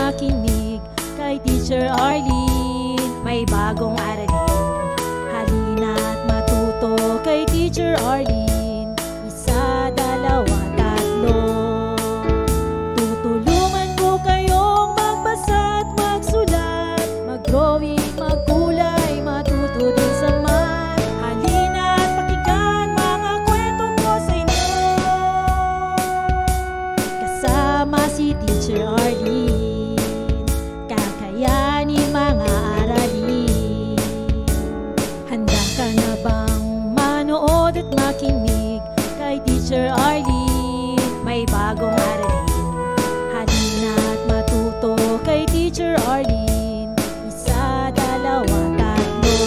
makinig kay Teacher Arlene. May bagong aralin, halina't matuto kay Teacher Arlene. Isa, dalawa, tatlo. Tutulungan ko kayong magbasa at magsulat, mag-drawing, magkulay, matuto din sa math. Halina't pakinggan mga kwento ko sa inyo, kasama si Teacher Arlene. Kakayanin mga aralin. Handa ka na bang manood at makinig kay Teacher Arlene? May bagong aralin, halina't matuto kay Teacher Arlene. Isa, dalawa, tatlo.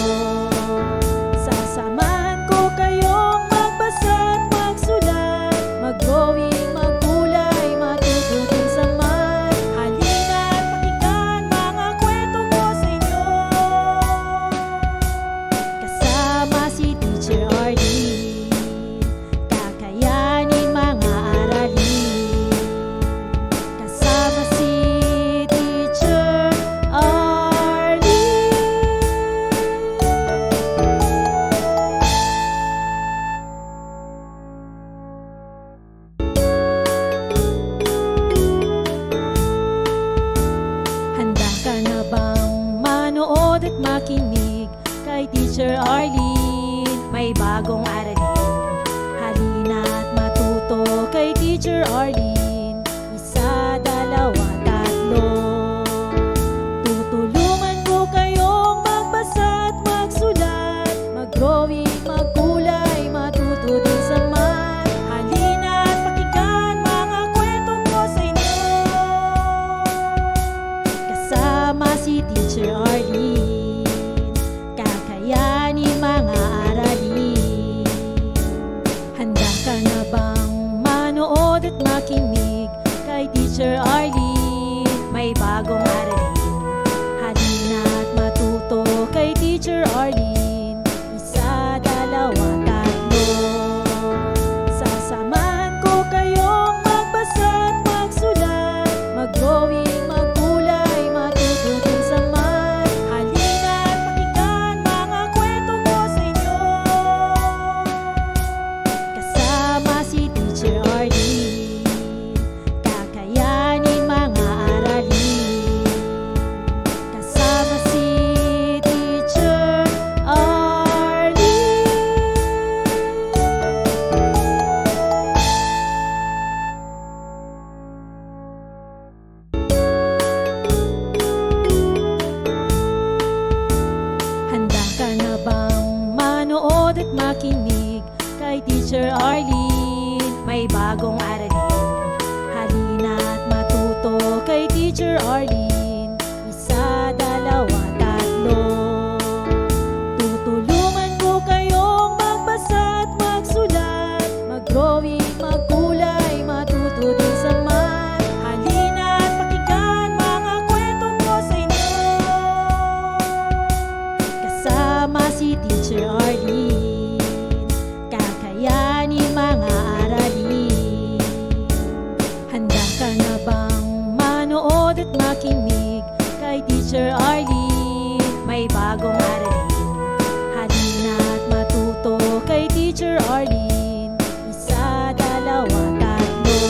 Sasamahan ko kayong magbasa at magsulat, mag-drawing, magkulay, matuto din sa math. Halina't pakinggan mga kwento ko sa inyo, kasama si Teacher Arlene. Kakayanin mga aralin, kasama si Teacher Arlene. Handa ka na bang manood at makinig kay Teacher Arlene? May bagong aralin, halina't matuto kay Teacher Arlene. Isa, dalawa, tatlo. Tutulungan ko kayong magbasa at magsulat, mag-drawing, magkulay, matuto din sa math. Halina't pakinggan mga kwento ko sa inyo, kasama si Teacher Arlene. Kakayanin mga aralin. Handa ka na bang manood at makinig kay Teacher Arlene? May bagong aralin, halina't matuto kay Teacher Arlene. Isa, dalawa, tatlo. Sasamahan ko kayong magbasa at magsulat, mag-drawing, magkulay, matuto din sa math. Halina't pakinggan mga kwento ko sa inyo, kasama si Teacher Arlene. Kakayanin mga aralin, kasama si Teacher Arlene. Handa ka na bang manood at makinig kay Teacher Arlene? May bagong aralin, halina't matuto kay Teacher Arlene. Isa, dalawa, tatlo. Tutulungan ko kayong magbasa at magsulat, mag-drawing, magkulay, matuto din sa math. Halina't pakinggan mga kwento ko sa inyo, kasama si Teacher Arlene. Kakayanin mga aralin. Handa ka na bang manood at makinig kay Teacher Arlene? May bagong aralin, halina't matuto kay Teacher Arlene. Isa, dalawa, tatlo.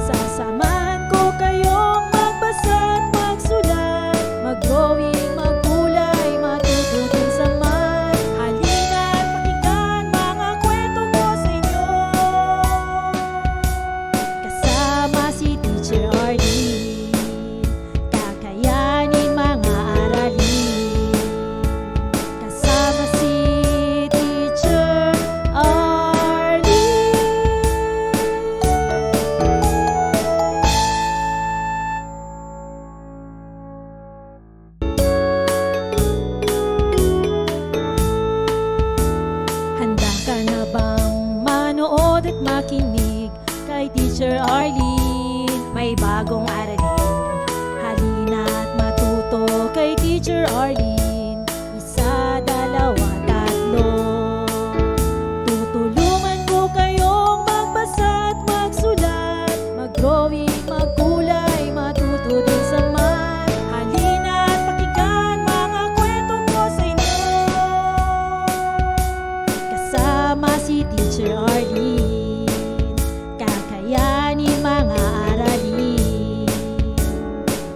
Sasamahan ko kayong magbasa at magsulat, mag-drawing, magkulay, matuto din sa math. Halina't pakinggan mga kwento ko sa inyo, kasama si Teacher Arlene. Kakayanin mga aralin, kasama si Teacher Arlene. Handa ka na bang manood at makinig kay Teacher Arlene? May bagong aralin, halina't matuto kay Teacher Arlene. Isa, dalawa, tatlo. Tutulungan ko kayong magbasa at magsulat, mag-drawing, magkulay, matuto din si Teacher Arlene, kakayanin mga aralin.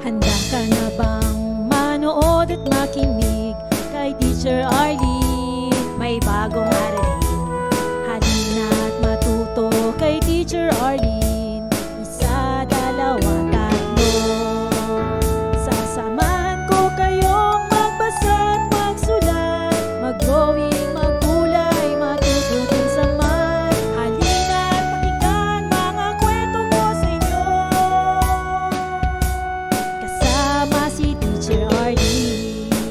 Handa ka na bang manood at makinig kay Teacher Arlene? May bagong aralin, halina at matuto kay Teacher Arlene. Isa, dalawa, tatlo. Sasamahan ko kayong magbasa at magsulat, mag-drawing, magkulay, matututin sa math. Halina at pakinggan mga kwento ko sa inyo. Kasama si Teacher Arlene,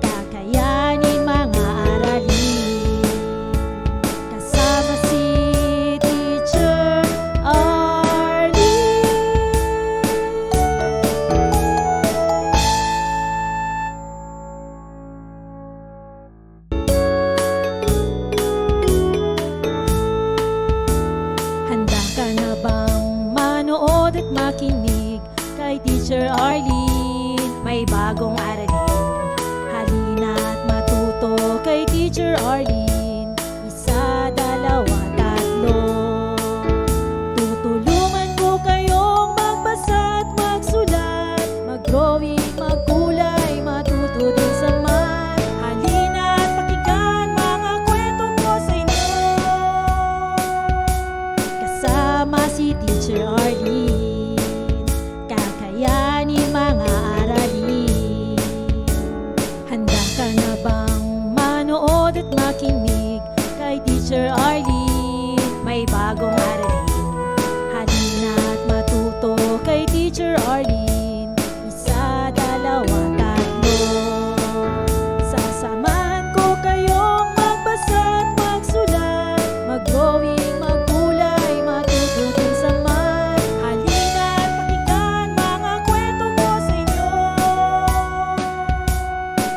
kakayanin mga aralin. Kasama si Teacher Arlene. Handa ka na bang manood at makinig kay Teacher Arlene? May bagong aralin, halina at matuto kay Teacher Arlene. Isa, dalawa, tatlo. Tutulungan ko kayong magbasa at magsulat, mag-drawing, magkulay, matuto din sa math. Halina at pakinggan mga kwento ko sa inyo. Kasama si Teacher Arlene, kakayanin mga aralin. Handa ka na bang manood at makinig kay Teacher Arlene? May bagong aralin, halina at matuto kay Teacher Arlene. Isa, dalawa, tatlo. Sasamahan ko kayong magbasa at magsulat, mag-drawing, magkulay, matututin sa math. Halina at pakinggan mga kwento ko sa inyo.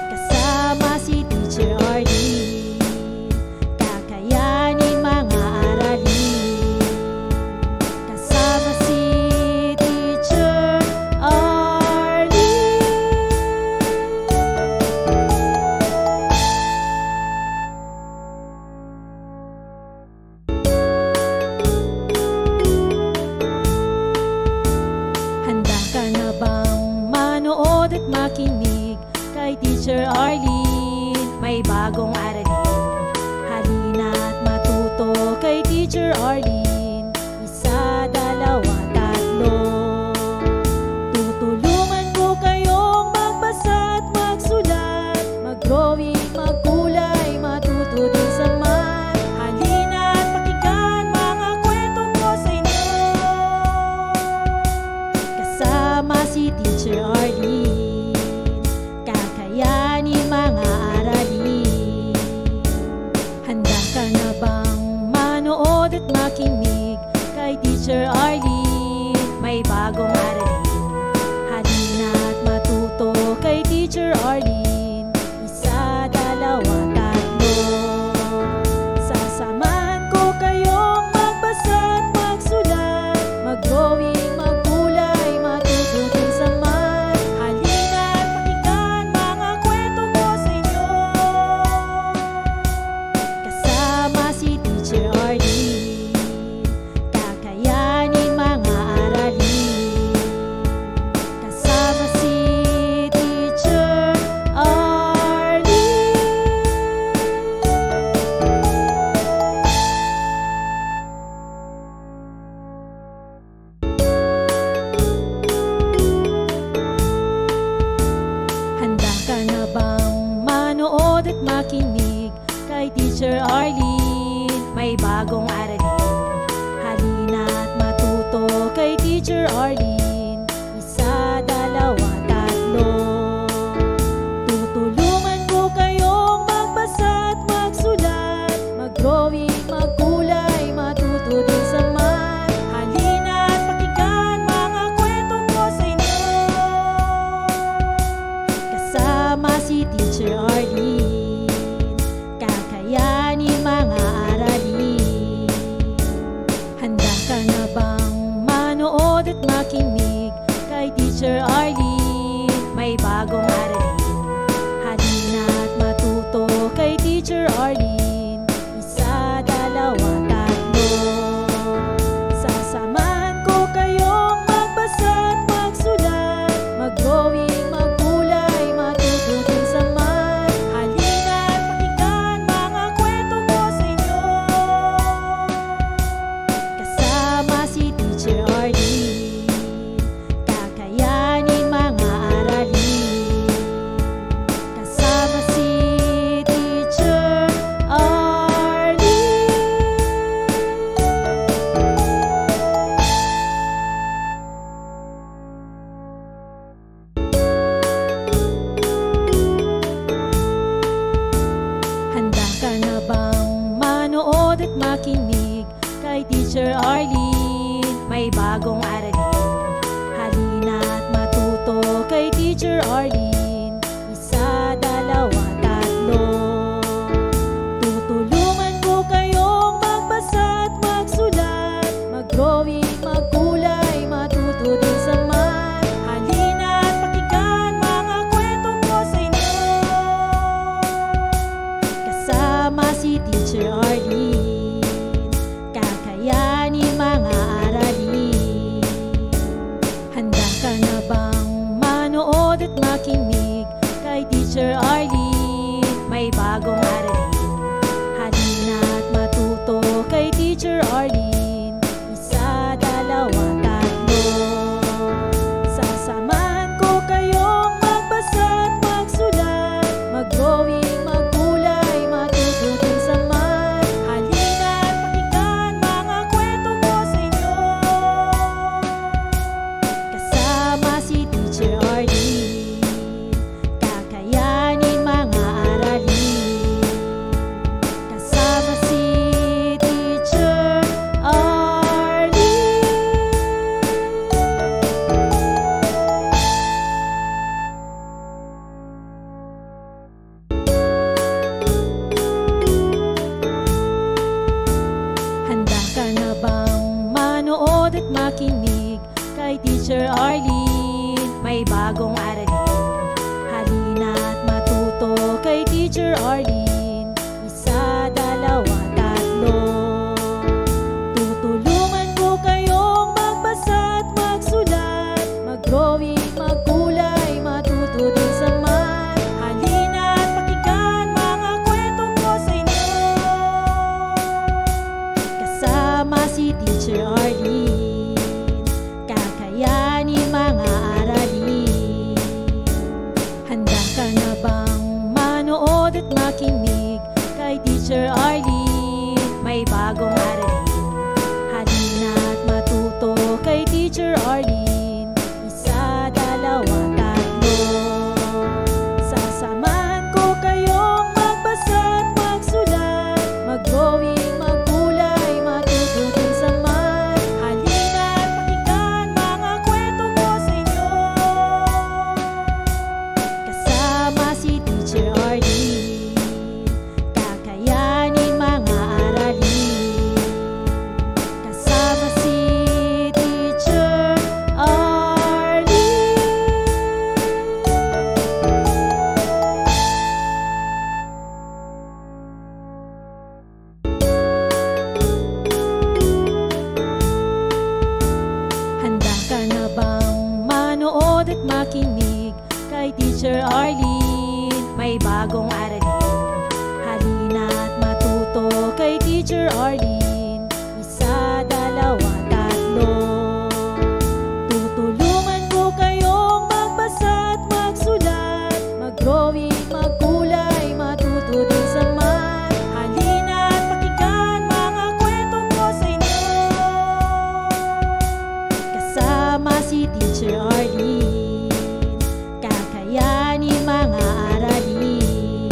Kasama si Teacher Arlene, kakayanin mga aralin. Kasama si Teacher Arlene. Handa ka na bang manood at makinig kay Teacher Arlene? May bagong aralin, halina at matuto kay Teacher Arlene. Isa, dalawa, tatlo. Tutulungan ko kayong magbasa at magsulat, mag-drawing, magkulay, matuto din sa math. Halina at pakinggan mga kwento ko sa inyo. Kasama si Teacher Arlene, kakayanin mga aralin. Handa ka na bang manood at makinig kay Teacher Arlene? May bagong aralin, halina at matuto kay Teacher Arlene. Isa, dalawa, tatlo. Sasamahan ko kayong magbasa at magsulat, mag-drawing, magkulay, matututin sa math. Halina at pakinggan mga kwento ko sa inyo. Kasama si Teacher Arlene, kakayanin mga aralin. Kasama si Teacher Arlene. Handa ka na bang manood at makinig kay Teacher Arlene? May bagong aralin, halina at matuto kay Teacher Arlene. Isa, dalawa, tatlo. Tutulungan ko kayong magbasa at magsulat, mag-drawing, magkulay, matuto din sa math. Halina at pakinggan mga kwento ko sa inyo. Kasama si Teacher Arlene, kakayanin mga aralin. Handa ka na bang manood at makinig makinig kay Teacher Arlene. May bagong aralin. Halina't matuto kay Teacher Arlene. Isa, dalawa, tatlo. Tutulungan ko kayong magbasa at magsulat, mag-drawing, magkulay, matuto din sa math. Halina't pakinggan mga kwento ko sa inyo. Kasama si Teacher Arlene, kakayanin mga aralin. Handa ka na bang manood at makinig kay Teacher Arlene? May bagong aralin. Halina't matuto kay Teacher Arlene. Isa, dalawa, tatlo. Sasamahan ko kayong magbasa at magsulat, mag-drawing, magkulay, matuto din sa math. Halina't pakinggan mga kwento ko sa inyo. Kasama si Teacher Arlene, kakayanin mga aralin. Kasama si Teacher Arlene. Handa ka na bang manood at makinig kay Teacher Arlene? May bagong aralin. Halina't matuto kay Teacher Arlene. Isa, dalawa, tatlo. Tutulungan ko kayong magbasa at magsulat, mag-drawing, magkulay, matuto din sa math. Halina't pakinggan mga kwento ko sa inyo. Kasama si Teacher Arlene, kakayanin mga aralin. Handa ka na bang manood at makinig kay Teacher Arlene? May bagong aralin. Halina't matuto kay Teacher Arlene. Isa, dalawa, tatlo. Sasamahan ko kayong magbasa at magsulat, mag-drawing, magkulay, matuto din sa math. Halina't pakinggan mga kwento ko sa inyo. Kasama si Teacher Arlene, kakayanin mga aralin. Kasama si Teacher Arlene. Handa ka na bang manood at makinig kay Teacher Arlene? May bagong aralin. Halina't matuto kay Teacher Arlene. Isa, dalawa, tatlo. Tutulungan ko kayong magbasa at magsulat, mag-drawing, magkulay, matuto din sa math. Halina't pakinggan mga kwento ko sa inyo. Kasama si Teacher Arlene, kakayanin mga aralin.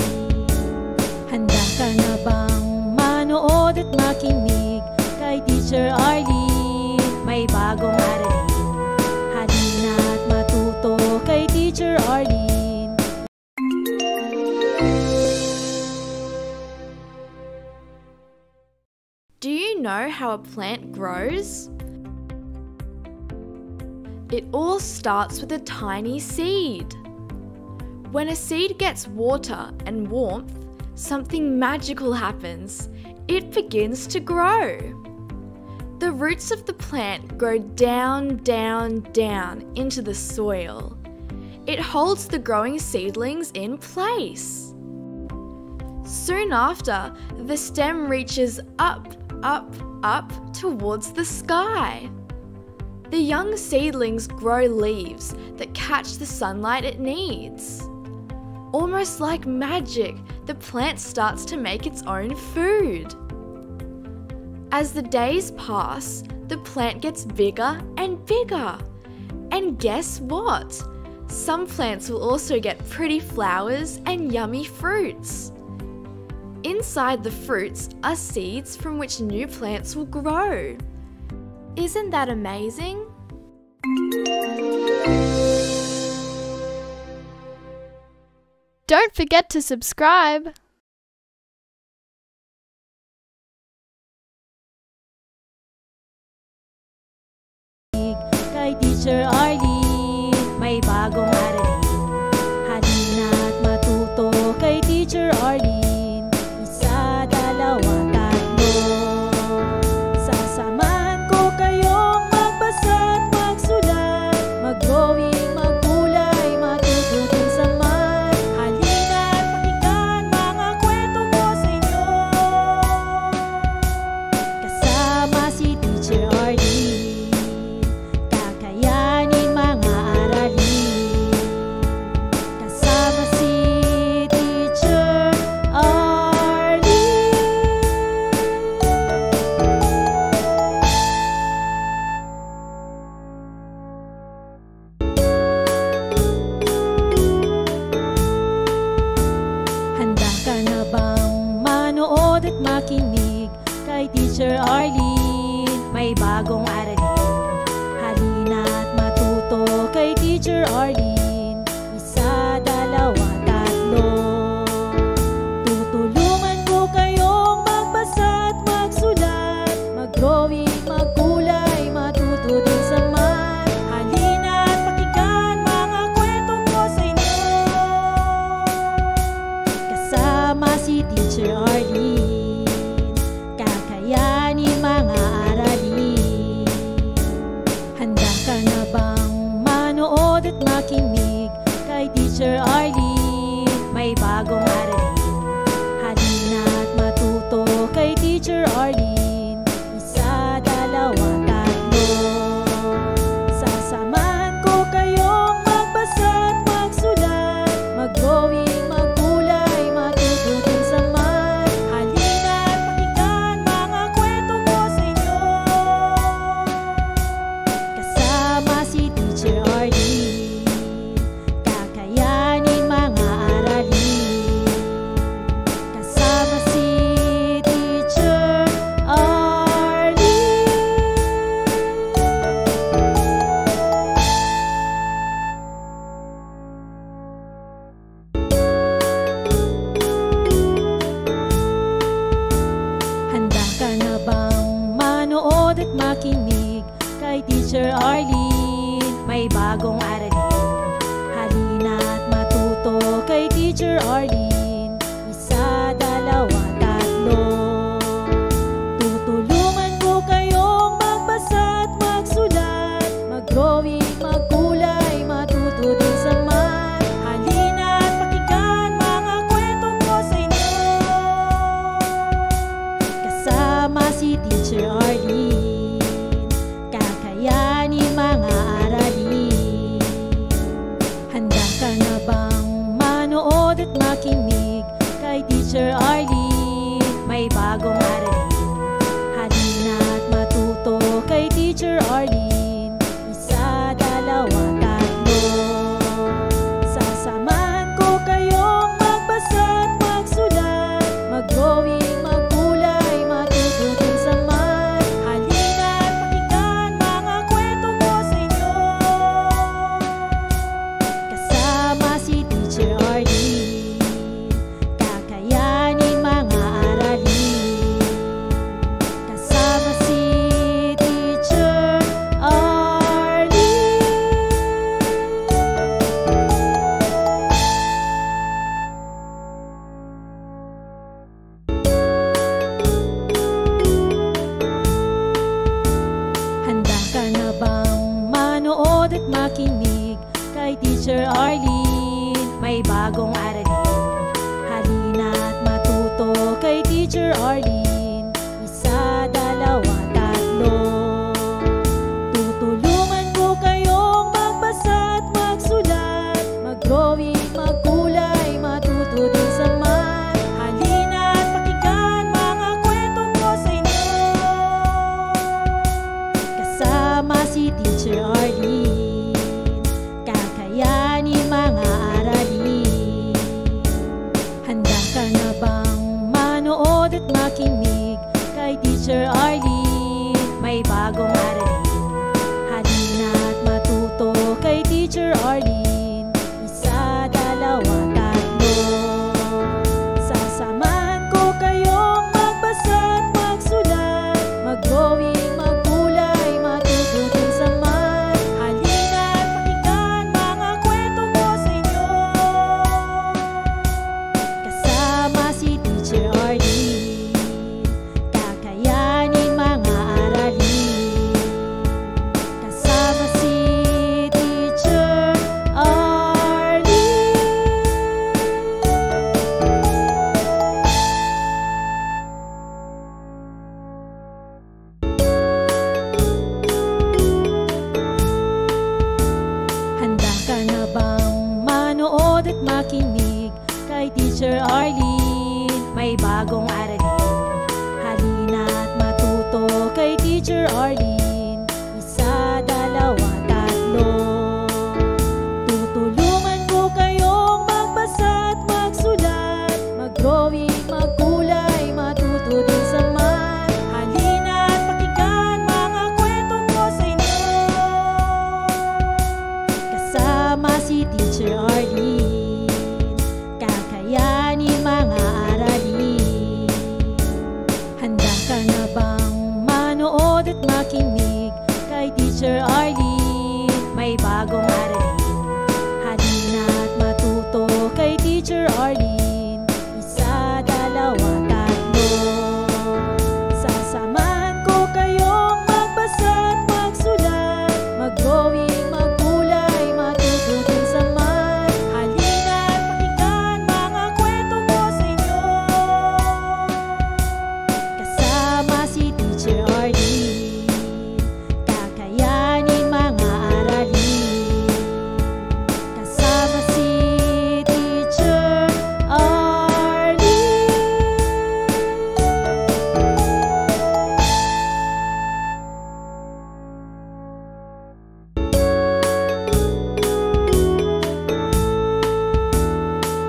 Handa ka na bang manood at makinig kay Teacher Arlene? May bagong aralin. Halina't matuto kay Teacher Arlene. Do you know how a plant grows? It all starts with a tiny seed. When a seed gets water and warmth, something magical happens. It begins to grow. The roots of the plant grow down, down, down into the soil. It holds the growing seedlings in place. Soon after, the stem reaches up, up, up towards the sky. The young seedlings grow leaves that catch the sunlight it needs. Almost like magic, the plant starts to make its own food. As the days pass, the plant gets bigger and bigger. And guess what? Some plants will also get pretty flowers and yummy fruits. In inside the fruits are seeds from which new plants will grow. Isn't that amazing? Don't forget to subscribe. Kay Teacher Arlene, may bagong aralin. Halina't matuto kay Teacher Arlene. Isa, dalawa, tatlo. Sasamahan ko kayong magbasa at magsulat, mag-drawing, maggulay, matuto din sa math. Halina't pakinggan mga kwento ko sa inyo. Kasama si Teacher Arlene, kakayanin mga aralin. Kasama si Teacher Arlene. Handa ka na bang manood at makinig kay Teacher Arlene? May bagong aralin. Halina't matuto kay Teacher Arlene. Isa, dalawa, tatlo. Tutulungan ko kayong magbasa at magsulat, mag-drawing, maggulay, matuto din sa math. Halina't pakinggan mga kwento ko sa inyo. Kasama si Teacher Arlene, kakayanin mga aralin. Handa ka na bang manood at makinig kay Teacher Arlene? May bagong aralin. Halina't matuto kay Teacher Arlene. Isa, dalawa, tatlo. Sasamahan ko kayong magbasa at magsulat, mag-drawing, maggulay, matuto din sa math. Halina't pakinggan mga kwento ko sa inyo. Kasama si Teacher Arlene, kakayanin mga aralin. Kasama si Teacher Arlene. Handa ka na bang manood at makinig kay Teacher Arlene? May bagong aralin. Halina't matuto kay Teacher Arlene. Isa, dalawa, tatlo. Tutulungan ko kayong magbasa at magsulat, mag-drawing, maggulay, matuto din sa math. Halina't pakinggan mga kwento ko sa inyo. Kasama si Teacher Arlene, kakayanin mga aralin. Handa ka na bang manood at makinig kay Teacher Arlene? May bagong aralin. Halina't matuto kay Teacher Arlene. Isa, dalawa, tatlo. Sasamahan ko kayong magbasa at magsulat, mag-drawing, maggulay, matuto din sa math. Teacher Arlene, may bagong aralin. Halina't matuto kay Teacher Arlene. Isa, dalawa, tatlo. Sasamahan ko kayong magbasa't magsulat, mag-drawing, magkulay, matututin sa math. Halina't pakinggan mga kwento ko sa inyo. Kasama si Teacher Arlene, kakayanin mga aralin. Kasama si Teacher Arlene. Handa ka na bang manood at makinig kay Teacher Arlene? May bagong aralin. Halina't matuto kay Teacher Arlene. Isa, dalawa, tatlo. Tutulungan ko kayong magbasa at magsulat, mag-drawing, magkulay, matuto din sa math. Halina't pakinggan mga kwento ko sa inyo. Kasama si Teacher Arlene, kakayanin mga aralin. Handa ka na bang manood at makinig kay Teacher Arlene? May bagong aralin. Halina't matuto kay Teacher Arlene. Isa, dalawa, tatlo. Sasamahan ko kayong magbasa at magsulat, mag-drawing, magkulay, matututin sa math. Halina't pakinggan mga kwento ko sa inyo. Kasama si Teacher Arlene, kakayanin mga aralin. Kasama si Teacher Arlene.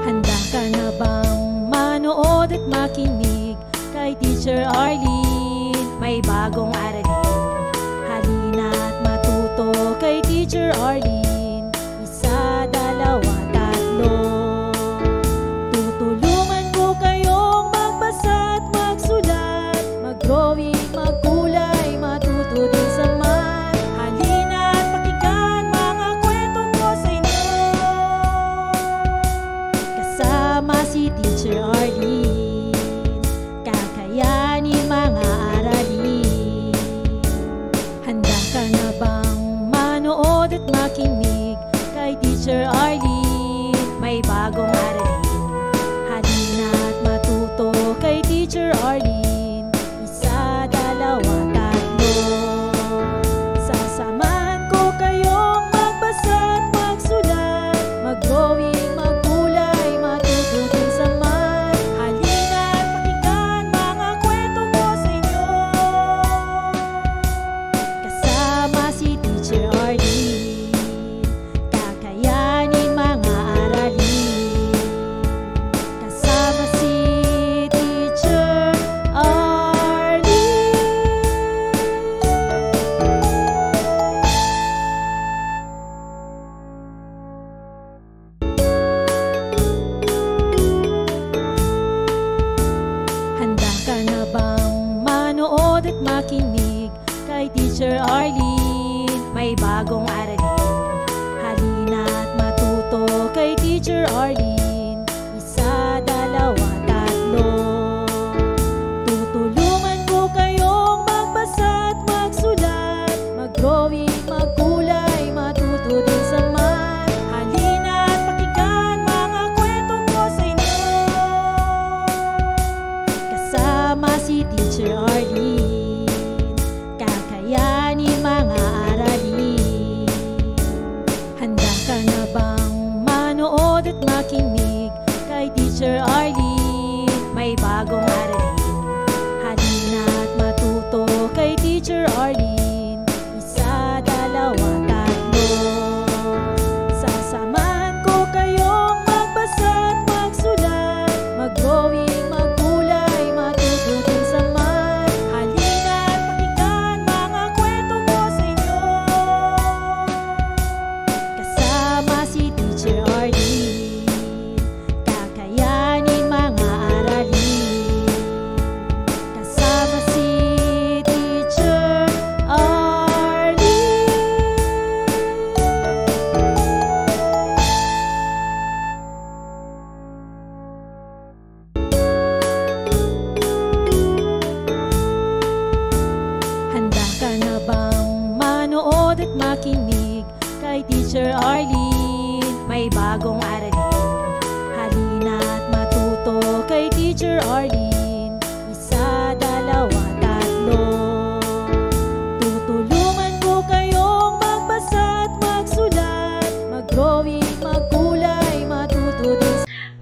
Handa ka na bang manood at makinig kay Teacher Arlene? May bagong aralin. Halina't matuto kay Teacher Arlene. Isa, dalawa, tatlo. Tutulungan ko kayong magbasa at magsulat, mag-drawing, magkulay, matuto din sa math. Halina't pakinggan mga kwento ko sa inyo. Kasama si Teacher Arlene, kakayanin mga aralin. Handa ka na bang manood at makinig kay Teacher Arlene? May bagong aralin. Halina't matuto kay Teacher Arlene. Isa, dalawa, tatlo. Sasamahan ko kayong magbasa at magsulat, mag-drawing, magkulay, matututin sa math. Halina't pakinggan mga kwento ko sa inyo. Kasama si Teacher Arlene, kakayanin mga aralin. Kasama si Teacher Arlene. Handa ka na bang manood at makinig kay Teacher Arlene? May bagong aralin. Halina't matuto kay Teacher Arlene. Isa, dalawa, tatlo. Tutulungan ko kayong magbasa at magsulat, mag-drawing, magkulay, matuto din sa math. Halina't pakinggan mga kwento ko sa inyo. Kasama si Teacher Arlene, kakayanin mga aralin. Handa ka na bang manood at makinig kay Teacher Arlene? May bagong aralin. Halina't matuto kay Teacher Arlene. Isa, dalawa, tatlo. Sasamahan ko kayong magbasa at magsulat, mag-drawing, magkulay, matututin sa math. Halina't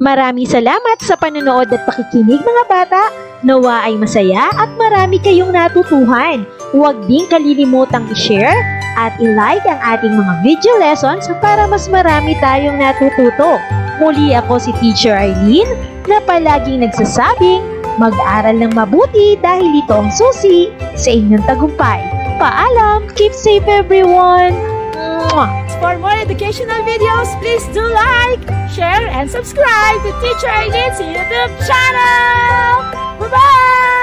Maraming salamat sa panonood at pakikinig mga bata. Nawa ay masaya at marami kayong natutuhan. Huwag din kalilimutang i-share at i-like ang ating mga video lessons para mas marami tayong natututo. Muli ako si Teacher Arlene na palaging nagsasabing mag-aral ng mabuti dahil ito ang susi sa inyong tagumpay. Paalam! Keep safe everyone! Mwah! For more educational videos, please do like, share, and subscribe to Teacher Arlene's YouTube channel! Bye-bye!